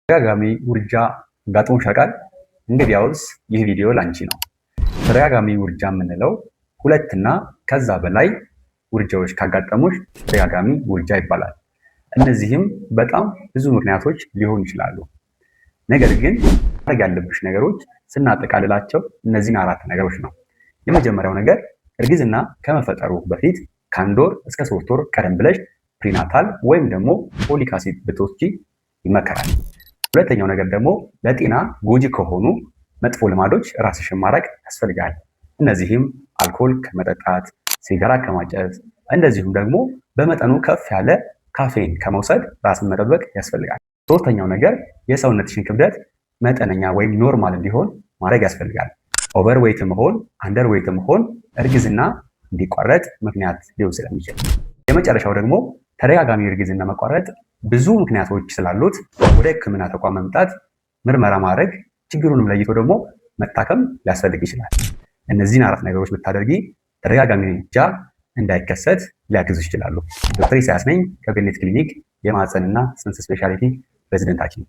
ተደጋጋሚ ውርጃ አጋጥሞሽ ያውቃል? እንግዲያውስ ይህ ቪዲዮ ላንቺ ነው። ተደጋጋሚ ውርጃ የምንለው ሁለትና ከዛ በላይ ውርጃዎች ካጋጠሙሽ ተደጋጋሚ ውርጃ ይባላል። እነዚህም በጣም ብዙ ምክንያቶች ሊሆኑ ይችላሉ። ነገር ግን ማድረግ ያለብሽ ነገሮች ስናጠቃልላቸው እነዚህን 4 ነገሮች ነው። የመጀመሪያው ነገር እርግዝና ከመፈጠሩ በፊት ከ1 ወር እስከ 3 ወር ቀደም ብለሽ ፕሪናታል ወይም ደግሞ ፎሊክ አሲድ ብትወስጂ ይመከራል። ሁለተኛው ነገር ደግሞ ለጤና ጎጂ ከሆኑ መጥፎ ልማዶች ራስሽን ማራቅ ያስፈልጋል። እነዚህም አልኮል ከመጠጣት፣ ሲጋራ ከማጨስ፣ እንደዚሁም ደግሞ በመጠኑ ከፍ ያለ ካፌን ከመውሰድ ራስን መጠበቅ ያስፈልጋል። ሶስተኛው ነገር የሰውነትሽን ክብደት መጠነኛ ወይም ኖርማል እንዲሆን ማድረግ ያስፈልጋል። ኦቨር ዌይት መሆን፣ አንደር ዌይት መሆን እርግዝና እንዲቋረጥ ምክንያት ሊሆን ስለሚችል። የመጨረሻው ደግሞ ተደጋጋሚ እርግዝና መቋረጥ ብዙ ምክንያቶች ስላሉት ወደ ሕክምና ተቋም መምጣት፣ ምርመራ ማድረግ፣ ችግሩንም ለይቶ ደግሞ መታከም ሊያስፈልግ ይችላል። እነዚህን 4 ነገሮች ብታደርጊ ተደጋጋሚ ውርጃ እንዳይከሰት ሊያግዙ ይችላሉ። ዶክተር ኢሳያስ ነኝ ከገነት ክሊኒክ የማህፀንና ጽንስ ስፔሻሊቲ ፕሬዝደንት ሐኪም።